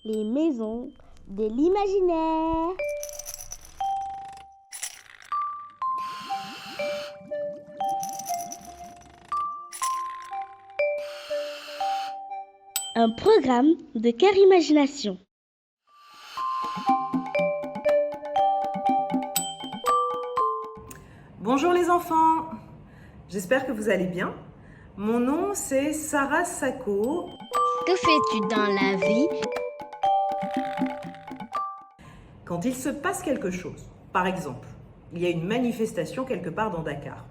Les maisons de l'imaginaire. Un programme de Cœur Imagination. Bonjour les enfants, j'espère que vous allez bien. Mon nom c'est Sarah Sacco. Que fais-tu dans la vie? Quand il se passe quelque chose, par exemple, il y a une manifestation quelque part dans Dakar.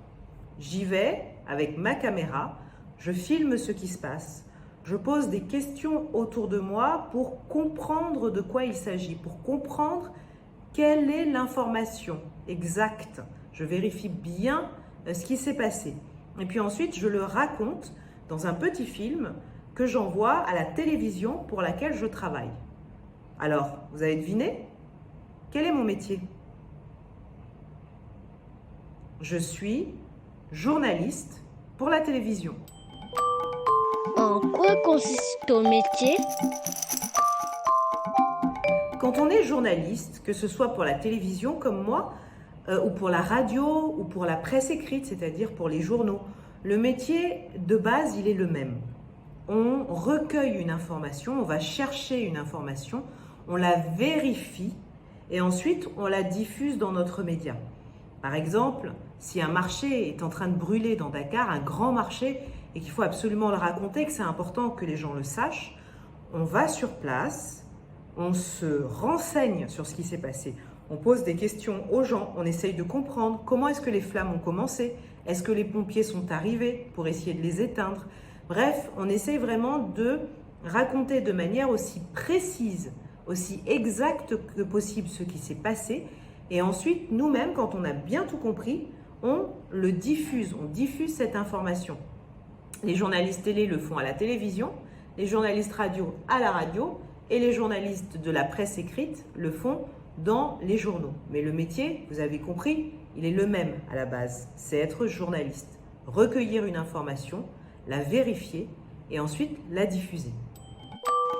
J'y vais avec ma caméra, je filme ce qui se passe, je pose des questions autour de moi pour comprendre de quoi il s'agit, pour comprendre quelle est l'information exacte. Je vérifie bien ce qui s'est passé. Et puis ensuite, je le raconte dans un petit film que j'envoie à la télévision pour laquelle je travaille. Alors, vous avez deviné? Quel est mon métier? Je suis journaliste pour la télévision. En quoi consiste ton métier? Quand on est journaliste, que ce soit pour la télévision comme moi, ou pour la radio, ou pour la presse écrite, c'est-à-dire pour les journaux, le métier de base, il est le même. On recueille une information, on va chercher une information, on la vérifie et ensuite on la diffuse dans notre média. Par exemple, si un marché est en train de brûler dans Dakar, un grand marché, et qu'il faut absolument le raconter, que c'est important que les gens le sachent, on va sur place, on se renseigne sur ce qui s'est passé. On pose des questions aux gens, on essaye de comprendre comment est-ce que les flammes ont commencé, est-ce que les pompiers sont arrivés pour essayer de les éteindre. Bref, on essaye vraiment de raconter de manière aussi précise, aussi exacte que possible ce qui s'est passé. Et ensuite, nous-mêmes, quand on a bien tout compris, on le diffuse, on diffuse cette information. Les journalistes télé le font à la télévision, les journalistes radio à la radio, et les journalistes de la presse écrite le font dans les journaux. Mais le métier, vous avez compris, il est le même à la base. C'est être journaliste. Recueillir une information, la vérifier et ensuite la diffuser.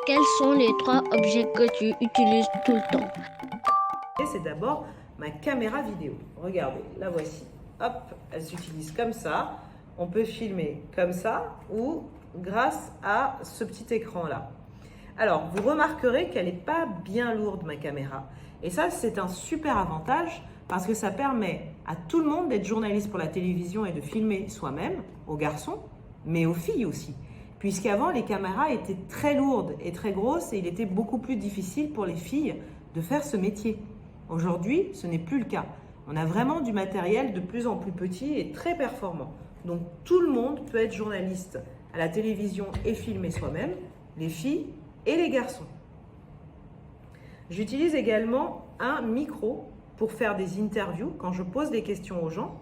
Quels sont les 3 objets que tu utilises tout le temps? Et c'est d'abord ma caméra vidéo. Regardez, la voici. Hop, elle s'utilise comme ça. On peut filmer comme ça ou grâce à ce petit écran-là. Alors, vous remarquerez qu'elle n'est pas bien lourde, ma caméra. Et ça, c'est un super avantage parce que ça permet à tout le monde d'être journaliste pour la télévision et de filmer soi-même, aux garçons, mais aux filles aussi. Puisqu'avant, les caméras étaient très lourdes et très grosses et il était beaucoup plus difficile pour les filles de faire ce métier. Aujourd'hui, ce n'est plus le cas. On a vraiment du matériel de plus en plus petit et très performant. Donc, tout le monde peut être journaliste à la télévision et filmer soi-même, les filles et les garçons. J'utilise également un micro pour faire des interviews. Quand je pose des questions aux gens,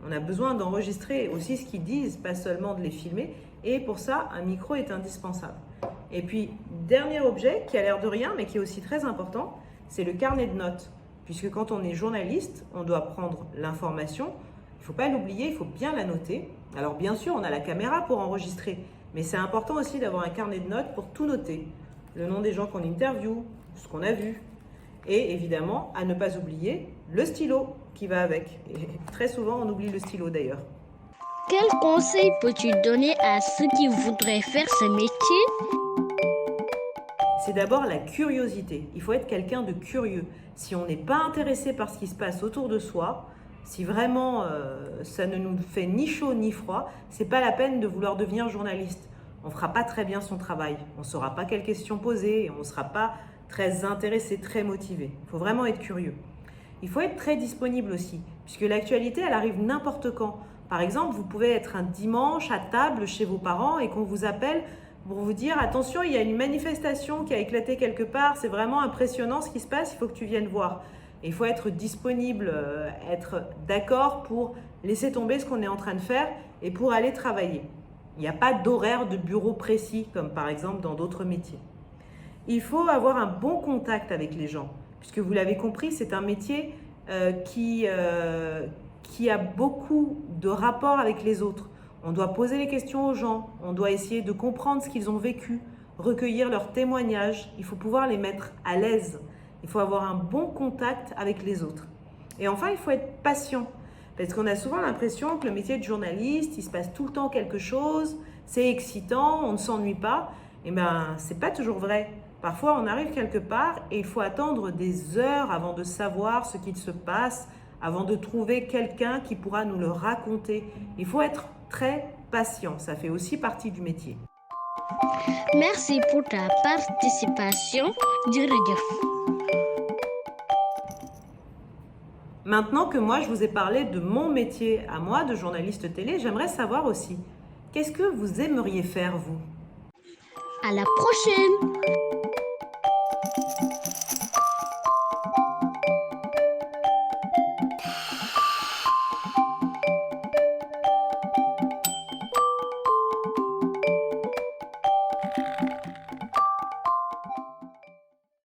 on a besoin d'enregistrer aussi ce qu'ils disent, pas seulement de les filmer. Et pour ça, un micro est indispensable. Et puis, dernier objet qui a l'air de rien, mais qui est aussi très important, c'est le carnet de notes. Puisque quand on est journaliste, on doit prendre l'information. Il ne faut pas l'oublier, il faut bien la noter. Alors bien sûr, on a la caméra pour enregistrer. Mais c'est important aussi d'avoir un carnet de notes pour tout noter. Le nom des gens qu'on interviewe, ce qu'on a vu. Et évidemment, à ne pas oublier, le stylo qui va avec. Et très souvent, on oublie le stylo d'ailleurs. Quel conseil peux-tu donner à ceux qui voudraient faire ce métier? C'est d'abord la curiosité. Il faut être quelqu'un de curieux. Si on n'est pas intéressé par ce qui se passe autour de soi, si vraiment ça ne nous fait ni chaud ni froid, c'est pas la peine de vouloir devenir journaliste. On fera pas très bien son travail, on saura pas quelles questions poser et on ne sera pas très intéressé, très motivé. Il faut vraiment être curieux. Il faut être très disponible aussi, puisque l'actualité, elle arrive n'importe quand. Par exemple, vous pouvez être un dimanche à table chez vos parents et qu'on vous appelle pour vous dire « Attention, il y a une manifestation qui a éclaté quelque part, c'est vraiment impressionnant ce qui se passe, il faut que tu viennes voir. » Et il faut être disponible, être d'accord pour laisser tomber ce qu'on est en train de faire et pour aller travailler. Il n'y a pas d'horaire de bureau précis, comme par exemple dans d'autres métiers. Il faut avoir un bon contact avec les gens, puisque vous l'avez compris, c'est un métier qui a beaucoup de rapports avec les autres. On doit poser les questions aux gens, on doit essayer de comprendre ce qu'ils ont vécu, recueillir leurs témoignages, il faut pouvoir les mettre à l'aise, il faut avoir un bon contact avec les autres. Et enfin, il faut être patient, parce qu'on a souvent l'impression que le métier de journaliste, il se passe tout le temps quelque chose, c'est excitant, on ne s'ennuie pas. Eh bien, c'est pas toujours vrai. Parfois, on arrive quelque part et il faut attendre des heures avant de savoir ce qu'il se passe, avant de trouver quelqu'un qui pourra nous le raconter. Il faut être très patient, ça fait aussi partie du métier. Merci pour ta participation. Jërëjëf. Maintenant que moi, je vous ai parlé de mon métier à moi, de journaliste télé, j'aimerais savoir aussi, qu'est-ce que vous aimeriez faire, vous ? À la prochaine.